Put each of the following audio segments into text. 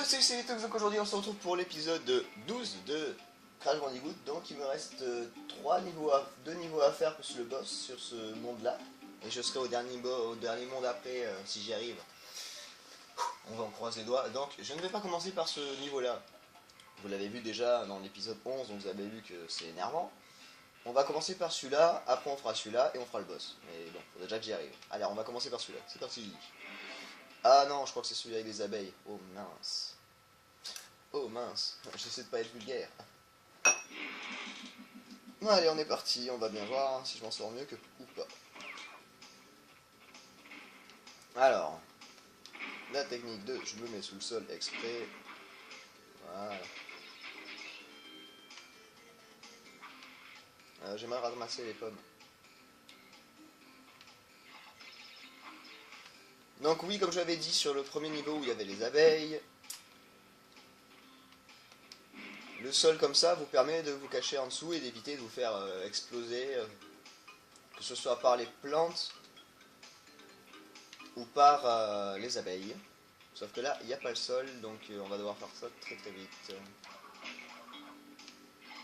Salut, c'est Vitox, donc aujourd'hui on se retrouve pour l'épisode 12 de Crash Bandicoot. Donc il me reste 2 niveaux à faire plus le boss sur ce monde là. Et je serai au dernier monde après si j'y arrive. On va en croiser les doigts. Donc je ne vais pas commencer par ce niveau là. Vous l'avez vu déjà dans l'épisode 11, donc vous avez vu que c'est énervant. On va commencer par celui-là, après on fera celui-là et on fera le boss. Mais bon, faut déjà que j'y arrive. Allez, on va commencer par celui-là. C'est parti. Ah non, je crois que c'est celui avec les abeilles. Oh mince. Oh mince, j'essaie de pas être vulgaire. Bon, allez, on est parti, on va bien voir si je m'en sors mieux que ou pas. Alors, la technique de je me mets sous le sol exprès. Voilà. J'aimerais ramasser les pommes. Donc oui, comme j'avais dit sur le premier niveau où il y avait les abeilles, le sol comme ça vous permet de vous cacher en dessous et d'éviter de vous faire exploser, que ce soit par les plantes ou par les abeilles. Sauf que là, il n'y a pas le sol, donc on va devoir faire ça très très vite.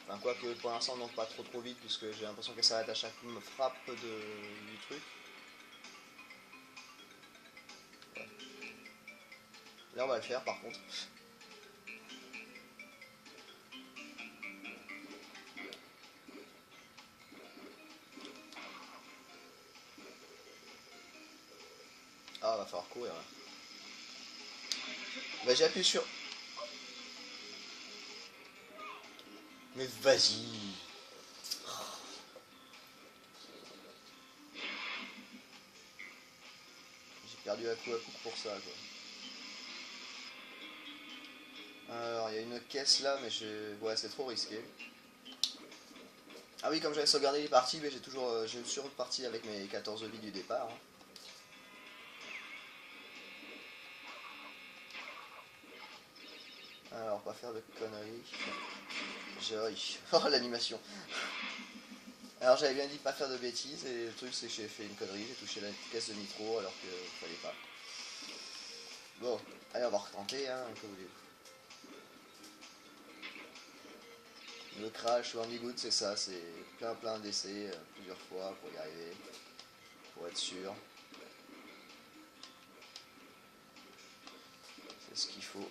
Enfin, quoique pour l'instant, non, pas trop vite, puisque j'ai l'impression qu'elle s'arrête à chaque frappe du truc. Ouais. Là, on va le faire par contre. Ah, va falloir courir. Là. Bah, j'ai appuyé sur. Mais vas-y. J'ai perdu à coup pour ça, quoi. Alors, il y a une caisse là, mais ouais, c'est trop risqué. Ah oui, comme j'avais sauvegardé les parties, mais j'ai une surpartie avec mes 14 vies du départ. Hein. Alors, pas faire de conneries. Oh, l'animation. Alors, j'avais bien dit pas faire de bêtises, et le truc, c'est que j'ai fait une connerie, j'ai touché la caisse de nitro alors qu'il fallait pas. Bon, allez, on va retenter, hein, que voulez-vous. Le Crash Bandicoot, c'est ça, c'est plein d'essais, plusieurs fois pour y arriver, pour être sûr. C'est ce qu'il faut.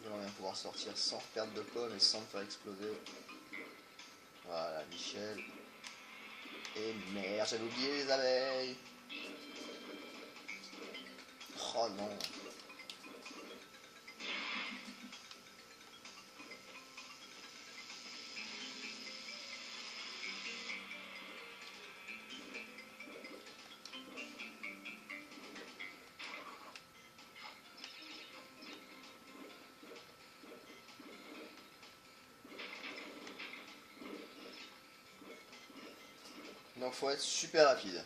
On va pouvoir sortir sans perdre de pommes et sans me faire exploser. Voilà, Michel. Et merde, j'avais oublié les abeilles. Oh non. Donc faut être super rapide.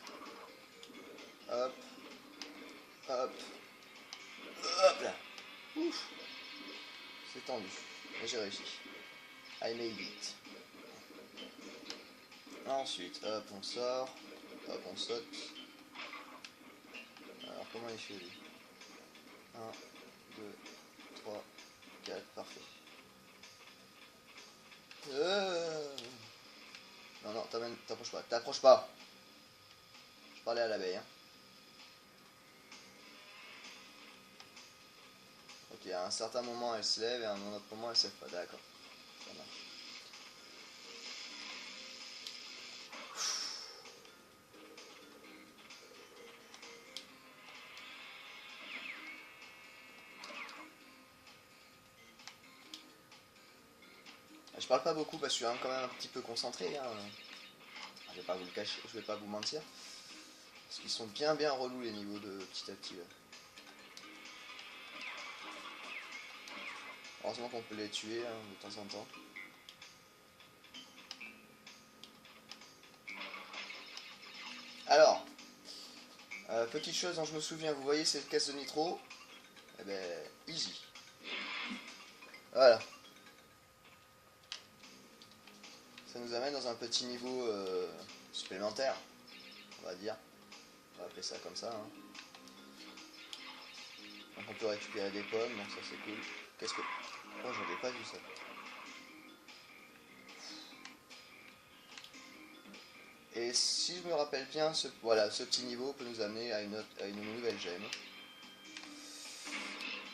Hop. Hop. Hop là. Ouf. C'est tendu. Mais j'ai réussi. I made it. Ensuite, hop, on sort. Hop, on saute. Alors comment il fait lui? 1, 2, 3, 4, parfait. Non, non, t'approches pas. T'approches pas. Je parlais à l'abeille. Hein. Ok, à un certain moment elle se lève et à un autre moment elle se lève pas. D'accord. Ça marche. Je parle pas beaucoup parce que je suis quand même un petit peu concentré. Hein. Je vais pas vous le cacher, je vais pas vous mentir. Parce qu'ils sont bien relous les niveaux de petit à petit. Là. Heureusement qu'on peut les tuer hein, de temps en temps. Alors, petite chose dont je me souviens, vous voyez cette caisse de nitro? Eh ben, easy. Voilà. Ça nous amène dans un petit niveau supplémentaire. on va dire. On va appeler ça comme ça. Hein. Donc on peut récupérer des pommes, donc ça c'est cool. Qu'est-ce que... Oh, j'avais pas vu ça. Et si je me rappelle bien, voilà, ce petit niveau peut nous amener à une nouvelle gemme.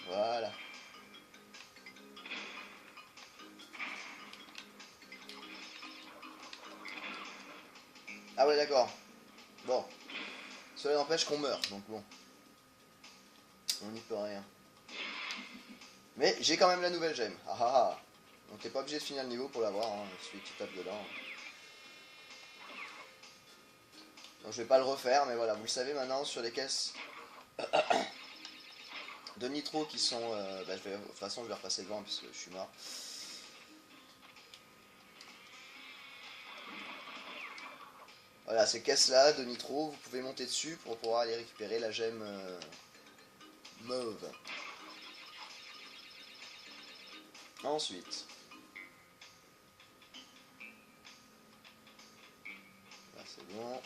Voilà. Ah ouais, d'accord. Bon. Cela n'empêche qu'on meurt, donc bon. On n'y peut rien. Mais j'ai quand même la nouvelle gemme. Ah ah ah. Donc t'es pas obligé de finir le niveau pour l'avoir, hein, celui qui tape dedans. Donc je vais pas le refaire, mais voilà, vous le savez maintenant, sur les caisses de nitro qui sont... de toute façon je vais repasser devant puisque je suis mort. Voilà, ces caisses là de nitro, vous pouvez monter dessus pour pouvoir aller récupérer la gemme mauve. Ensuite, là c'est bon.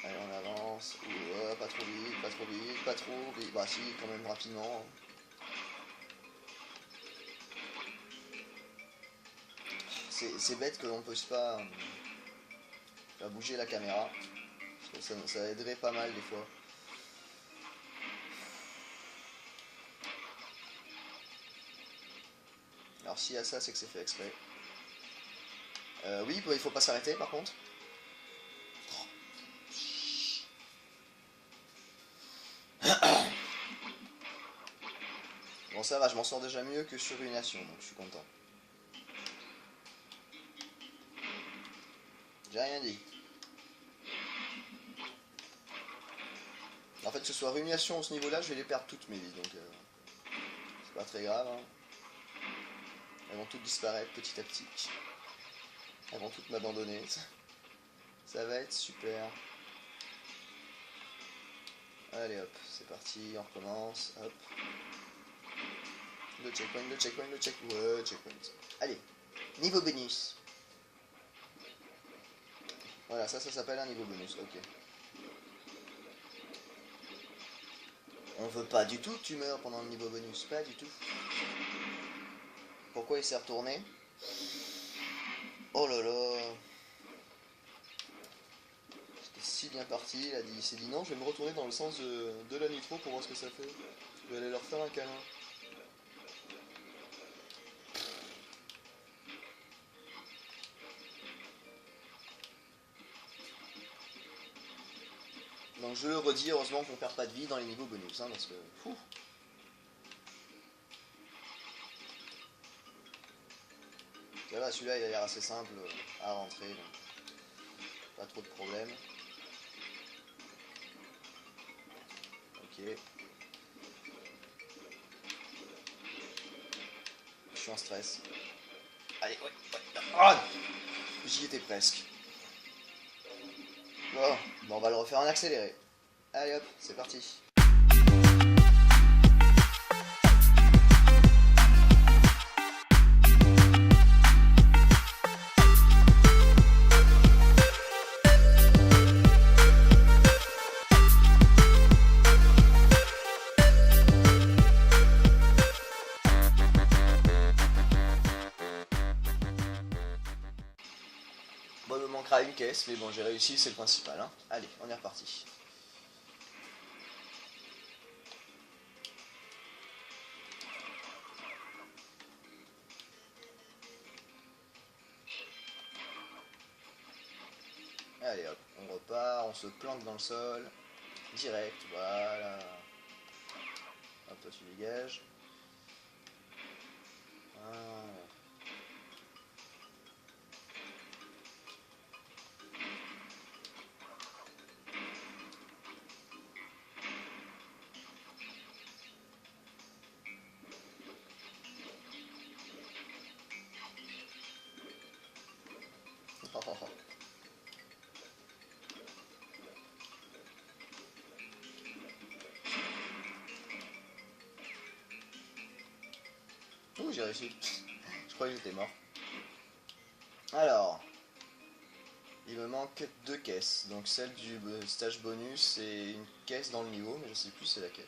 Allez, on avance. Ouh, pas trop vite, pas trop vite, pas trop vite. Bah si, quand même rapidement. C'est bête que l'on ne puisse pas faire bouger la caméra. Parce que ça aiderait pas mal des fois. Alors s'il y a ça, c'est que c'est fait exprès. Oui, il faut pas s'arrêter par contre. Bon ça va, je m'en sors déjà mieux que sur Ruination, donc je suis content. J'ai rien dit. En fait, que ce soit Ruination ou ce niveau-là, je vais les perdre toutes mes vies, donc c'est pas très grave. Hein. Elles vont toutes disparaître petit à petit. Elles vont toutes m'abandonner. Ça va être super. Allez hop, c'est parti, on recommence. Hop. Le checkpoint, le checkpoint, le checkpoint. Ouais, checkpoint. Allez, niveau bonus. Voilà, ça s'appelle un niveau bonus, ok. On veut pas du tout que tu meurs pendant le niveau bonus, pas du tout. Pourquoi il s'est retourné? Oh là là. C'était si bien parti, il s'est dit non, je vais me retourner dans le sens de la nitro pour voir ce que ça fait. Je vais aller leur faire un câlin. Donc je le redis, heureusement qu'on perd pas de vie dans les niveaux bonus, hein, parce que... Fou. Ça va, celui-là il a l'air assez simple à rentrer, donc pas trop de problème. Ok. Je suis en stress. Allez, ouais. Oh, j'y étais presque. Bon, on va le refaire en accéléré. Allez hop, c'est parti. Bon, il me manquera une caisse, mais bon, j'ai réussi, c'est le principal. Hein. Allez, on est reparti. Allez hop, on repart, on se planque dans le sol. Direct, voilà. Hop, toi tu dégages. Ah. Ouh, j'ai réussi. Je croyais que j'étais mort. Alors. Il me manque 2 caisses, donc celle du stage bonus et une caisse dans le niveau, mais je sais plus c'est laquelle.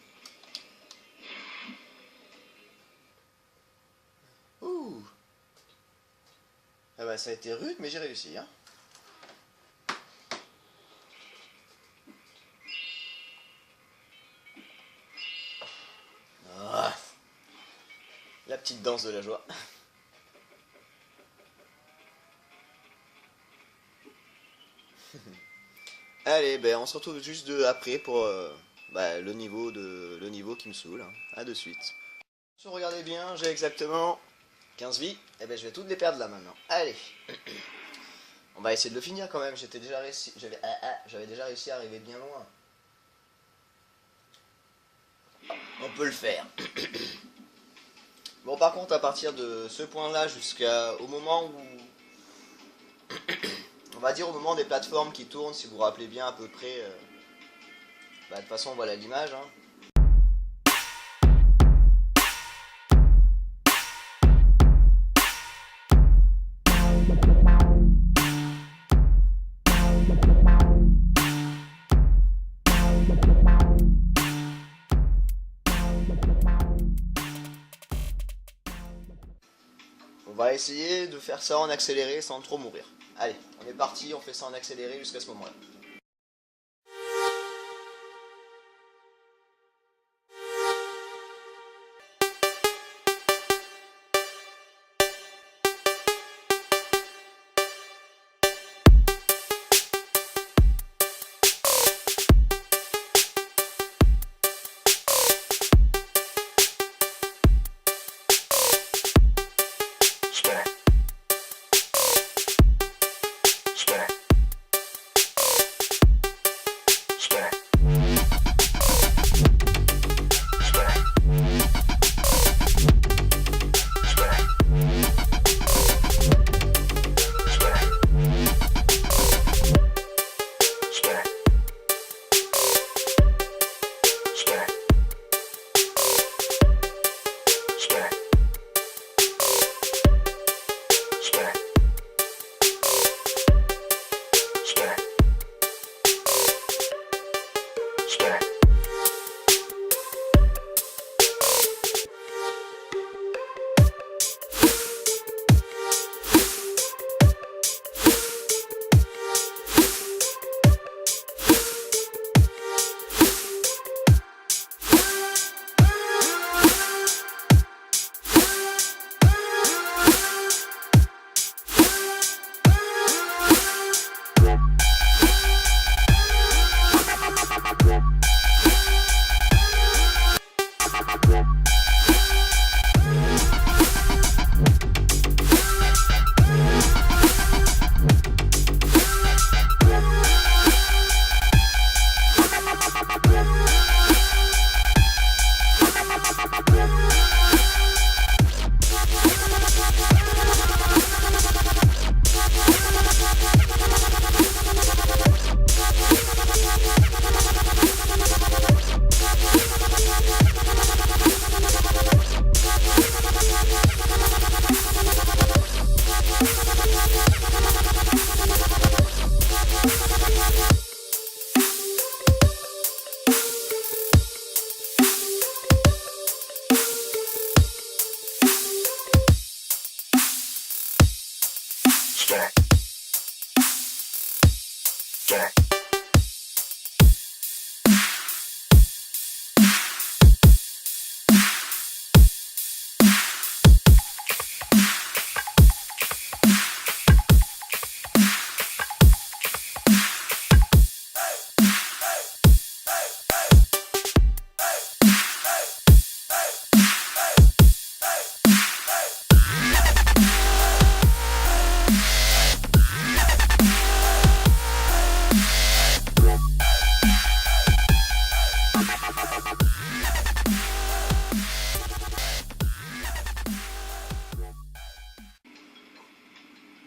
Ouh. Ah bah ça a été rude, mais j'ai réussi, hein. Ah. La petite danse de la joie. Allez, ben on se retrouve juste après pour le niveau qui me saoule, hein. À de suite. Si vous regardez bien, j'ai exactement 15 vies, et ben je vais toutes les perdre là maintenant. Allez. On va essayer de le finir quand même, j'avais déjà réussi à arriver bien loin. On peut le faire. Bon par contre à partir de ce point là jusqu'au moment où... On va dire au moment des plateformes qui tournent, si vous vous rappelez bien à peu près... de toute façon voilà l'image, hein. On va essayer de faire ça en accéléré sans trop mourir. Allez, on est parti, on fait ça en accéléré jusqu'à ce moment-là.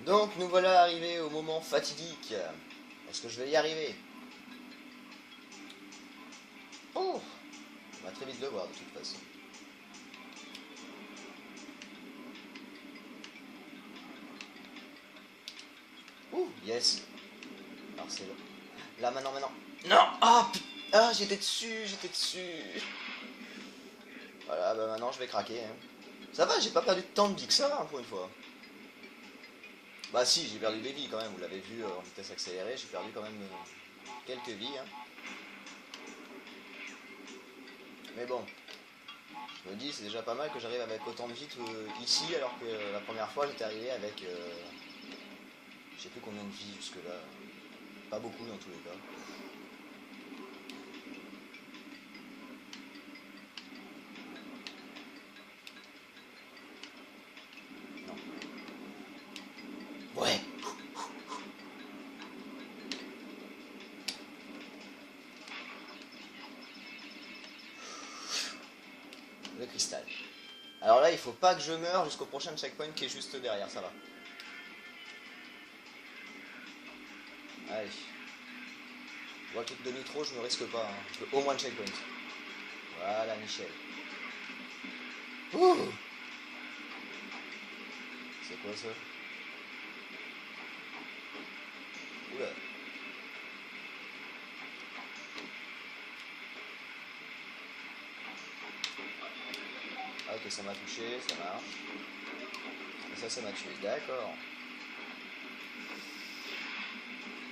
Donc nous voilà arrivés au moment fatidique. Est-ce que je vais y arriver? Oh, on va très vite le voir de toute façon. Ouh, yes. c'est là. Là, maintenant, maintenant. Non. Ah, ah, j'étais dessus, j'étais dessus. Voilà, bah maintenant je vais craquer. Hein. Ça va, j'ai pas perdu tant de vie que ça, hein, pour une fois. Bah si, j'ai perdu des vies quand même, vous l'avez vu en vitesse accélérée, j'ai perdu quand même quelques vies. Hein. Mais bon, je me dis, c'est déjà pas mal que j'arrive avec autant de vie ici, alors que la première fois j'étais arrivé avec... je sais plus combien de vies jusque là. Pas beaucoup dans tous les cas. Non. Ouais. Le cristal. Alors là, il faut pas que je meure jusqu'au prochain checkpoint qui est juste derrière, ça va. Allez. Je vois le truc de nitro, je me risque pas. Hein. Je veux au moins le checkpoint. Voilà, Michel. Ouh. C'est quoi ça? Oula. Ah, ok, ça m'a touché, ça marche. Et ça m'a tué, d'accord.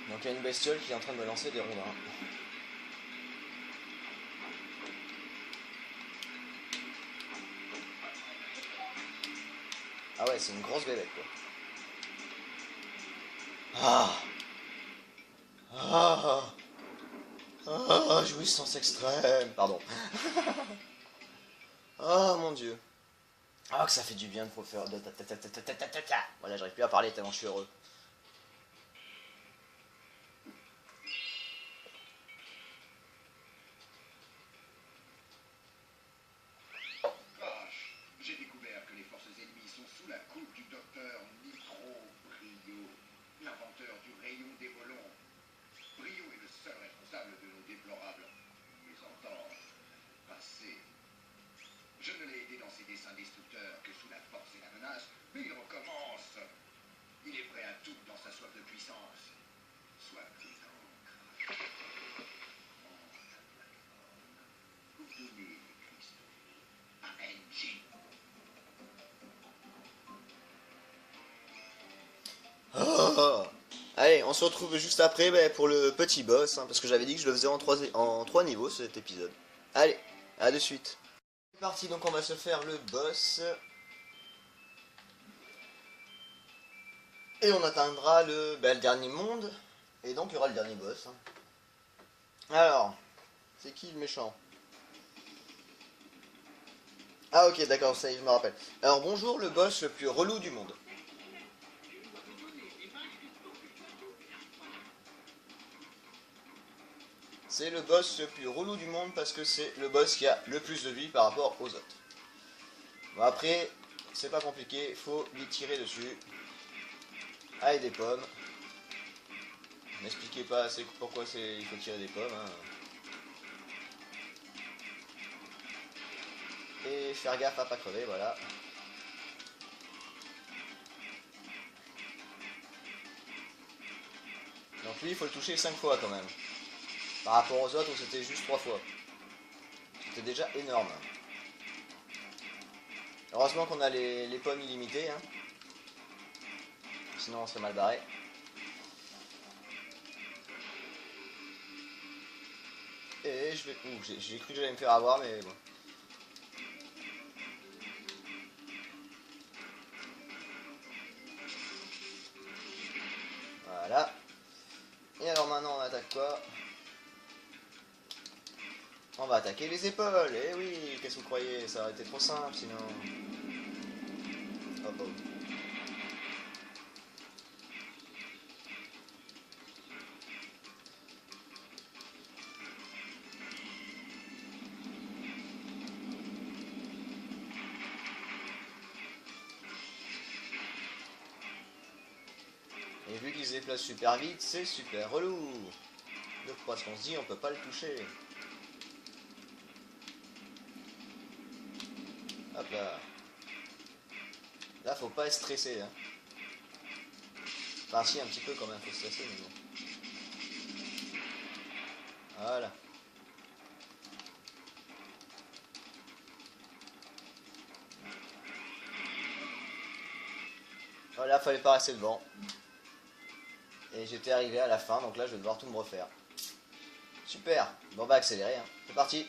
Donc il y a une bestiole qui est en train de me lancer des rondins. Ah ouais, c'est une grosse bébête quoi. Ah. Ah. Ah, jouissance extrême. Pardon. Oh mon dieu. Ah, que ça fait du bien de faire... Voilà, j'arrive plus à parler tellement je suis heureux. J'ai découvert que les forces ennemies sont sous la coupe du docteur Brio, l'inventeur du rayon des volons. Brio est le seul responsable de nos déplorables mésententes passées. Je ne l'ai aidé dans ses desseins destructeurs que sous la force et la menace, mais il recommence. Il est prêt à tout dans sa soif de puissance. Soif de cancre. Vous donnez les cristaux à NG. Oh. Allez, on se retrouve juste après pour le petit boss, hein, parce que j'avais dit que je le faisais en 3 niveaux cet épisode. Allez, à de suite. C'est parti, donc on va se faire le boss. Et on atteindra le dernier monde. Et donc il y aura le dernier boss. Hein. Alors, c'est qui le méchant? Ah ok, d'accord, ça y est, je me rappelle. Alors bonjour, le boss le plus relou du monde. C'est le boss le plus relou du monde parce que c'est le boss qui a le plus de vie par rapport aux autres. Bon après, c'est pas compliqué, il faut lui tirer dessus. Avec des pommes. N'expliquez pas assez pourquoi il faut tirer des pommes. Hein. Et faire gaffe à pas crever, voilà. Donc lui, il faut le toucher 5 fois quand même. Par rapport aux autres où c'était juste 3 fois. C'était déjà énorme. Heureusement qu'on a les pommes illimitées. Hein. Sinon on serait mal barré. Et je vais... Ouh, j'ai cru que j'allais me faire avoir, mais bon. Voilà. Et alors maintenant on attaque quoi? On va attaquer les épaules. Eh oui, qu'est-ce que vous croyez? Ça aurait été trop simple sinon. Hop hop. Et vu qu'il se déplace super vite, c'est super relou. Donc parce qu'on se dit on peut pas le toucher. Hop là. Là faut pas être stressé. Hein. Enfin si un petit peu quand même faut stresser mais bon. Voilà. Voilà, fallait pas rester devant. Et j'étais arrivé à la fin, donc là je vais devoir tout me refaire. Super. Bon bah accélérer, hein. C'est parti.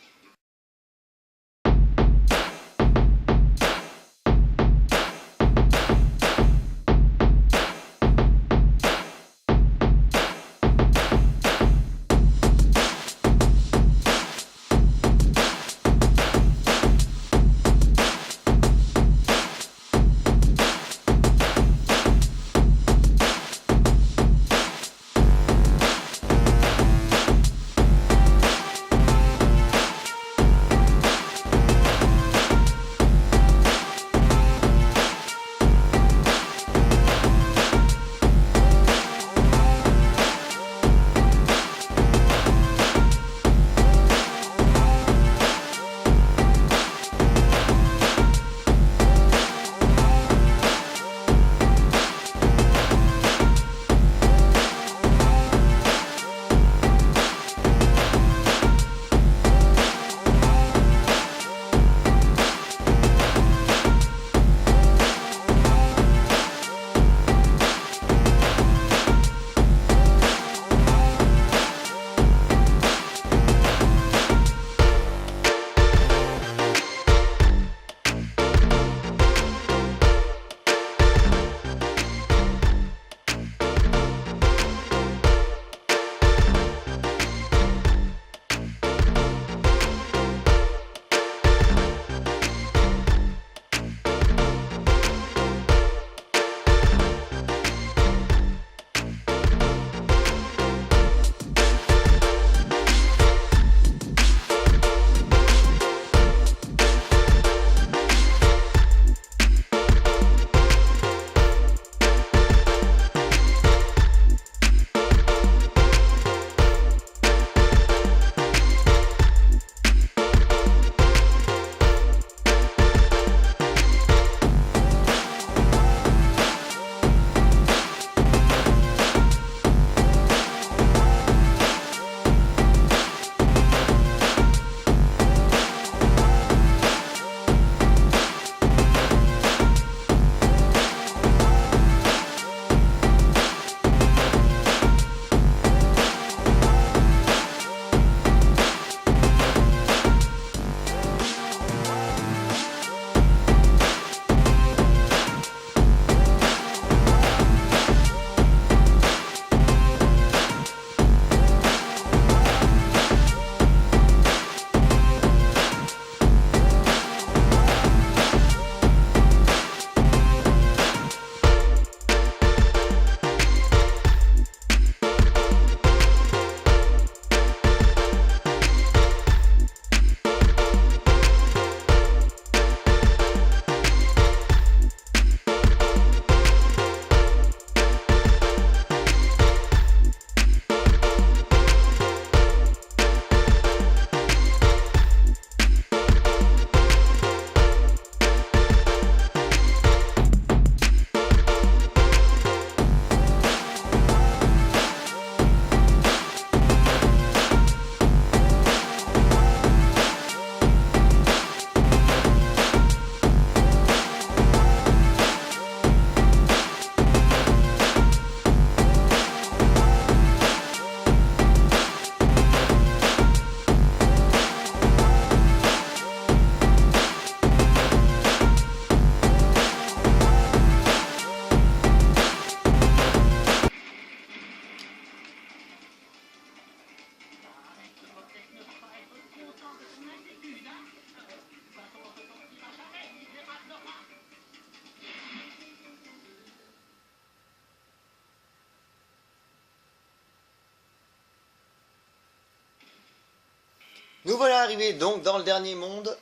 Nous voilà arrivés donc dans le dernier monde.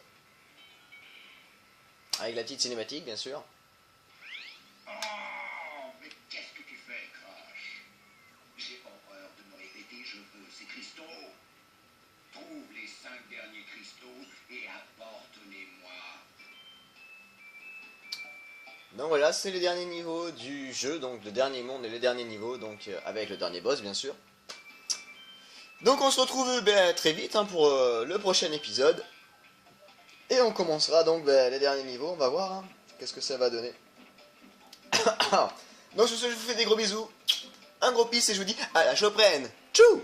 Avec la petite cinématique, bien sûr. Oh, mais qu'est-ce que tu fais, Crash? J'ai horreur de me répéter, je veux ces cristaux. Trouve les 5 derniers cristaux et apporte-les-moi. Donc voilà, c'est les derniers niveaux du jeu, donc le dernier monde et les derniers niveaux, donc avec le dernier boss, bien sûr. Donc on se retrouve très vite pour le prochain épisode. Et on commencera donc les derniers niveaux, on va voir qu'est-ce que ça va donner. Donc sur ce, je vous fais des gros bisous, un gros pisse et je vous dis à la prochaine. Tchou.